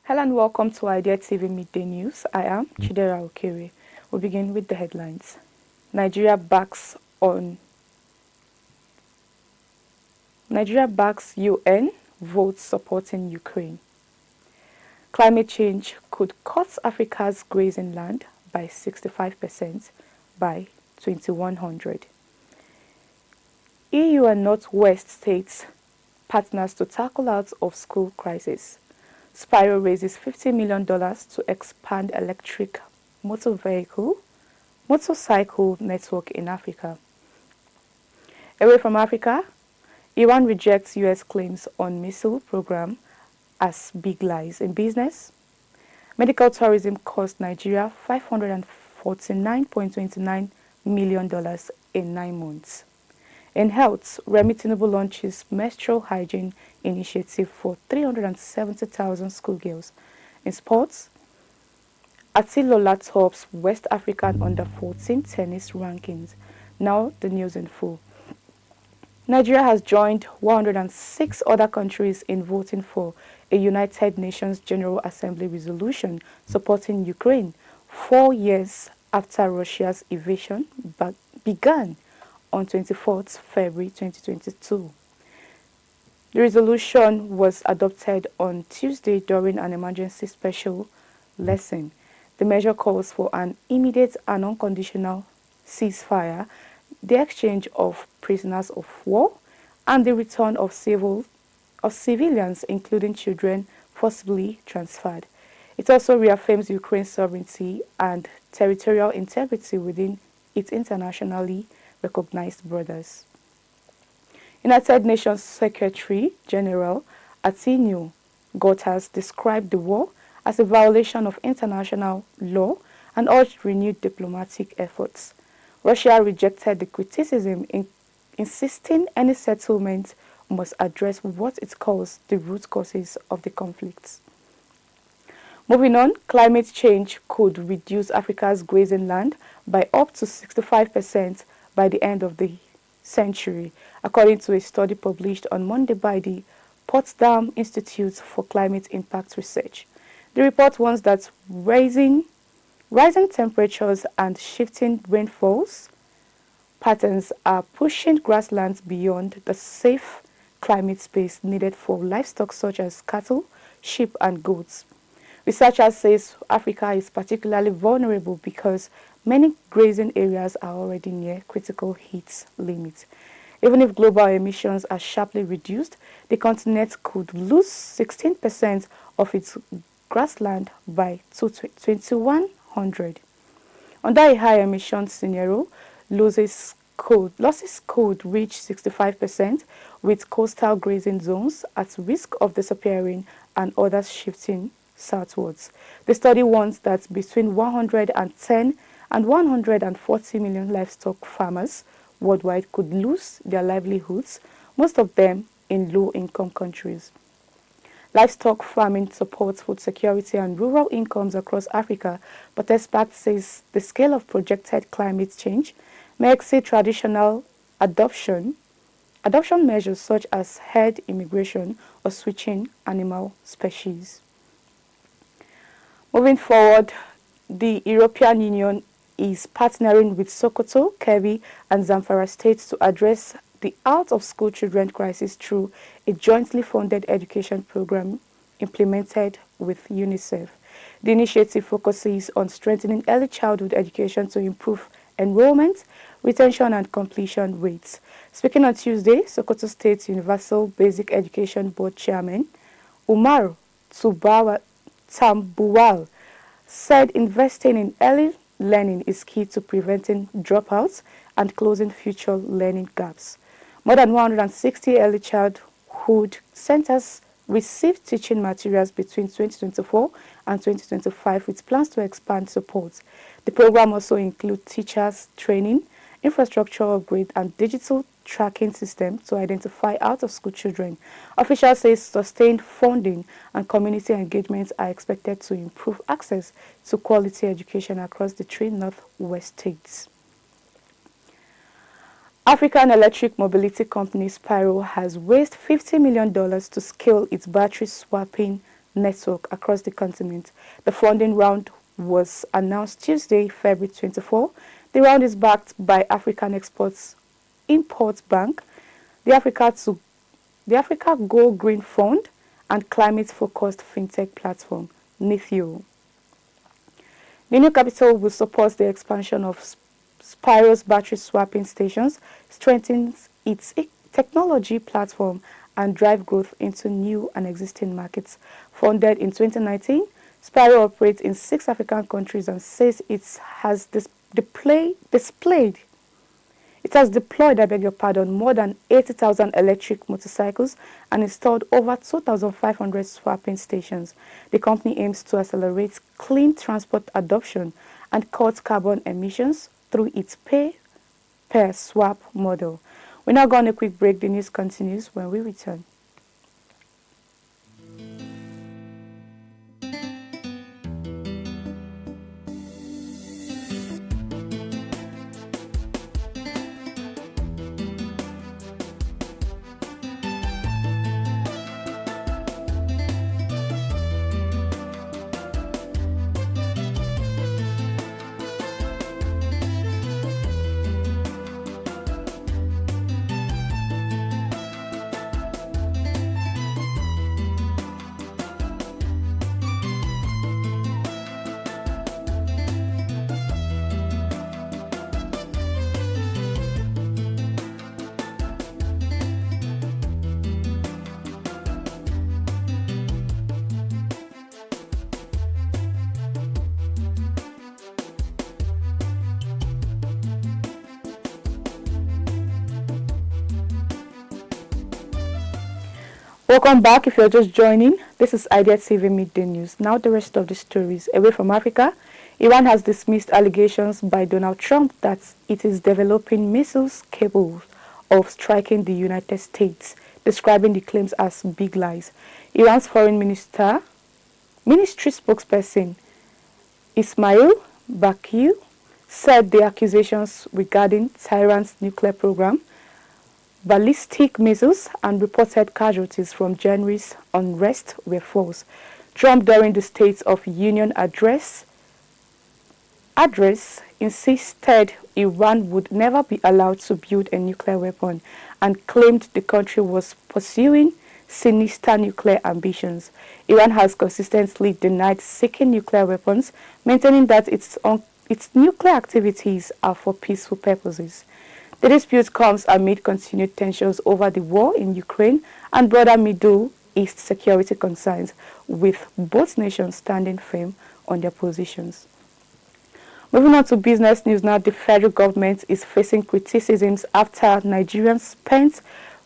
Hello and welcome to Idea TV Midday News. I am Chidera Okere. We'll begin with the headlines. Nigeria backs UN votes supporting Ukraine. Climate change could cut Africa's grazing land by 65% by 2100. EU and Northwest states partners to tackle out of school crisis. SPIRO raises $50 million to expand electric motorcycle network in Africa. Away from Africa, Iran rejects US claims on missile program as big lies in business. Medical tourism cost Nigeria $549.29 million in 9 months. In health, REMI Tinubu launches menstrual hygiene initiative for 370,000 schoolgirls. In sports, ATILOLA tops West African under-14 tennis rankings. Now the news in full. Nigeria has joined 106 other countries in voting for a United Nations General Assembly resolution supporting Ukraine 4 years after Russia's invasion began on 24th February 2022. The resolution was adopted on Tuesday during an emergency special lesson. The measure calls for an immediate and unconditional ceasefire, the exchange of prisoners of war, and the return of civilians, including children, forcibly transferred. It also reaffirms Ukraine's sovereignty and territorial integrity within its internationally recognized borders. United Nations Secretary General Antonio Guterres described the war as a violation of international law and urged renewed diplomatic efforts. Russia rejected the criticism, insisting any settlement must address what it calls the root causes of the conflicts. Moving on, climate change could reduce Africa's grazing land by up to 65% by the end of the century, according to a study published on Monday by the Potsdam Institute for Climate Impact Research. The report warns that rising temperatures and shifting rainfalls patterns are pushing grasslands beyond the safe climate space needed for livestock such as cattle, sheep, and goats. Researchers say Africa is particularly vulnerable because many grazing areas are already near critical heat limits. Even if global emissions are sharply reduced, the continent could lose 16% of its grassland by 2100. Under a high emission scenario, losses could reach 65%, with coastal grazing zones at risk of disappearing and others shifting southwards. The study warns that between 110 and 140 million livestock farmers worldwide could lose their livelihoods, most of them in low-income countries. Livestock farming supports food security and rural incomes across Africa, but experts say the scale of projected climate change may exceed traditional adoption measures such as herd immigration or switching animal species. Moving forward, the European Union is partnering with Sokoto, Kebbi, and Zamfara states to address the out-of-school children crisis through a jointly funded education program implemented with UNICEF. The initiative focuses on strengthening early childhood education to improve enrollment, retention, and completion rates. Speaking on Tuesday, Sokoto State Universal Basic Education Board Chairman Umar Tambuwal said investing in early learning is key to preventing dropouts and closing future learning gaps. More than 160 early childhood centers received teaching materials between 2024 and 2025 with plans to expand support. The program also includes teachers training, infrastructure upgrade, and digital tracking system to identify out-of-school children. Officials say sustained funding and community engagements are expected to improve access to quality education across the 3 northwest states. African electric mobility company SPIRO has raised $50 million to scale its battery swapping network across the continent. The funding round was announced Tuesday, February 24. The round is backed by African Exports Import Bank, the Africa Go Green Fund, and climate-focused fintech platform, Nithio. The new capital will support the expansion of SPIRO's battery swapping stations, strengthens its technology platform, and drive growth into new and existing markets. Founded in 2019, SPIRO operates in 6 African countries and says it has deployed, more than 80,000 electric motorcycles and installed over 2,500 swapping stations. The company aims to accelerate clean transport adoption and cut carbon emissions through its pay-per-swap model. We're now going on a quick break. The news continues when we return. Welcome back. If you're just joining, this is Idea TV Midday News. Now the rest of the stories. Away from Africa, Iran has dismissed allegations by Donald Trump that it is developing missiles capable of striking the United States, describing the claims as big lies. Iran's foreign ministry spokesperson Ismail Baqi said the accusations regarding Tehran's nuclear program, ballistic missiles, and reported casualties from January's unrest were false. Trump, during the State of Union address insisted Iran would never be allowed to build a nuclear weapon and claimed the country was pursuing sinister nuclear ambitions. Iran has consistently denied seeking nuclear weapons, maintaining that its nuclear activities are for peaceful purposes. The dispute comes amid continued tensions over the war in Ukraine and broader Middle East security concerns, with both nations standing firm on their positions. Moving on to business news now, the federal government is facing criticisms after Nigerians spent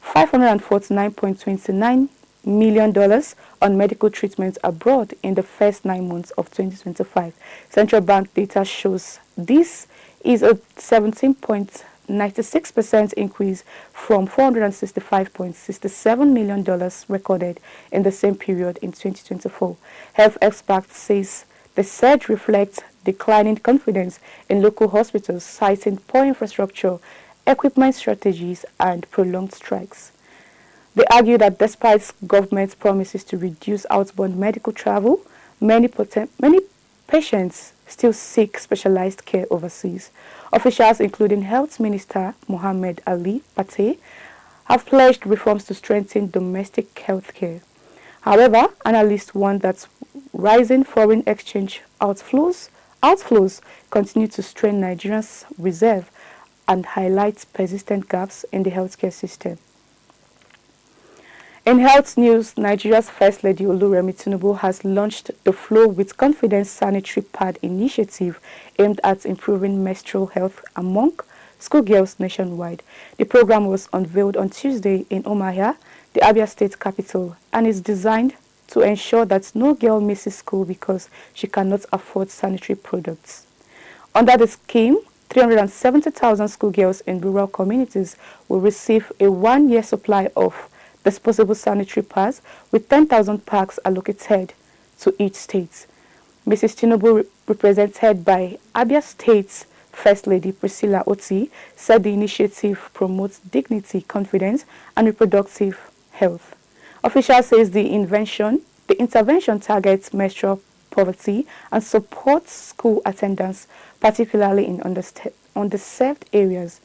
$549.29 million on medical treatment abroad in the first 9 months of 2025. Central bank data shows this is a 17.96% increase from $465.67 million recorded in the same period in 2024. Health experts says the surge reflects declining confidence in local hospitals, citing poor infrastructure, equipment shortages, and prolonged strikes. They argue that despite government promises to reduce outbound medical travel, many patients still seek specialized care overseas. Officials, including Health Minister Mohammed Ali Pate, have pledged reforms to strengthen domestic health care. However, analysts warn that rising foreign exchange outflows continue to strain Nigeria's reserve and highlight persistent gaps in the healthcare system. In health news, Nigeria's First Lady REMI Tinubu has launched the Flow with Confidence sanitary pad initiative aimed at improving menstrual health among schoolgirls nationwide. The program was unveiled on Tuesday in Umuahia, the Abia State capital, and is designed to ensure that no girl misses school because she cannot afford sanitary products. Under the scheme, 370,000 schoolgirls in rural communities will receive a one-year supply of disposable sanitary pads with 10,000 packs allocated to each state. Mrs. Tinubu, represented by Abia State's First Lady Priscilla Oti, said the initiative promotes dignity, confidence, and reproductive health. Officials say the invention The intervention targets menstrual poverty and supports school attendance, particularly in underserved areas.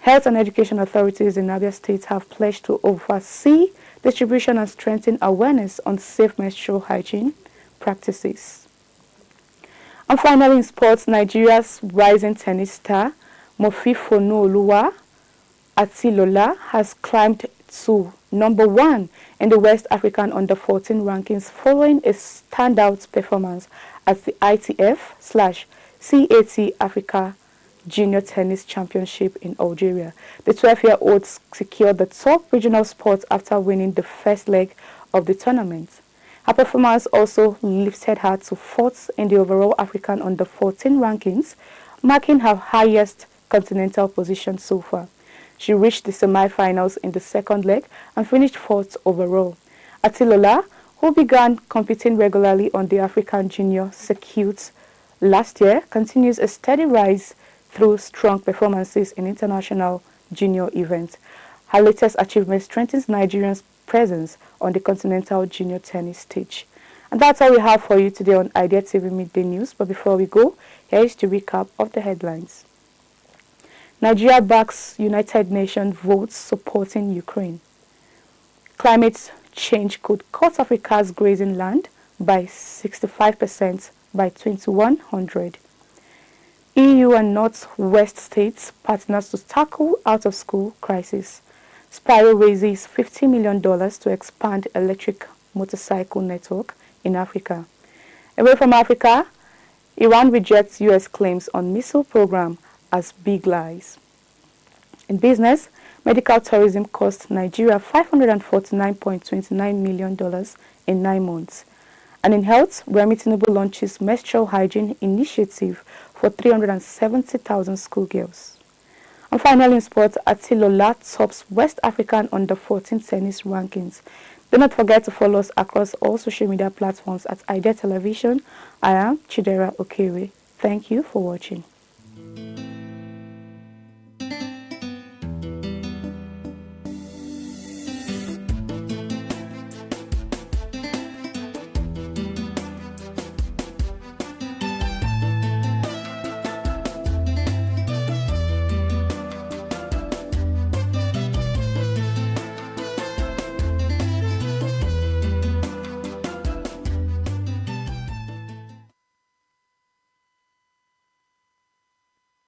Health and education authorities in Abia State have pledged to oversee distribution and strengthen awareness on safe menstrual hygiene practices. And finally, in sports, Nigeria's rising tennis star, Mofifonuoluwa ATILOLA, has climbed to #1 in the West African Under-14 rankings following a standout performance at the ITF/CAT Africa Junior Tennis Championship in Algeria. The 12-year-old secured the top regional spot after winning the first leg of the tournament. Her performance also lifted her to 4th in the overall African Under-14 rankings, marking her highest continental position so far. She reached the semi-finals in the second leg and finished 4th overall. ATILOLA, who began competing regularly on the African Junior circuit last year, continues a steady rise through strong performances in international junior events. Her latest achievement strengthens Nigeria's presence on the continental junior tennis stage. And that's all we have for you today on Idea TV Midday News. But before we go, here is the recap of the headlines. Nigeria backs United Nations votes supporting Ukraine. Climate change could cut Africa's grazing land by 65% by 2100. EU and Northwest states partners to tackle out-of-school crisis. SPIRO raises $50 million to expand electric motorcycle network in Africa. Away from Africa, Iran rejects US claims on missile program as big lies. In business, medical tourism cost Nigeria $549.29 million in 9 months. And in health, REMI Tinubu launches menstrual hygiene initiative for 370,000 schoolgirls. And finally, in sports, ATILOLA tops West African Under-14 tennis rankings. Do not forget to follow us across all social media platforms at Idea Television. I am Chidera Okere. Thank you for watching.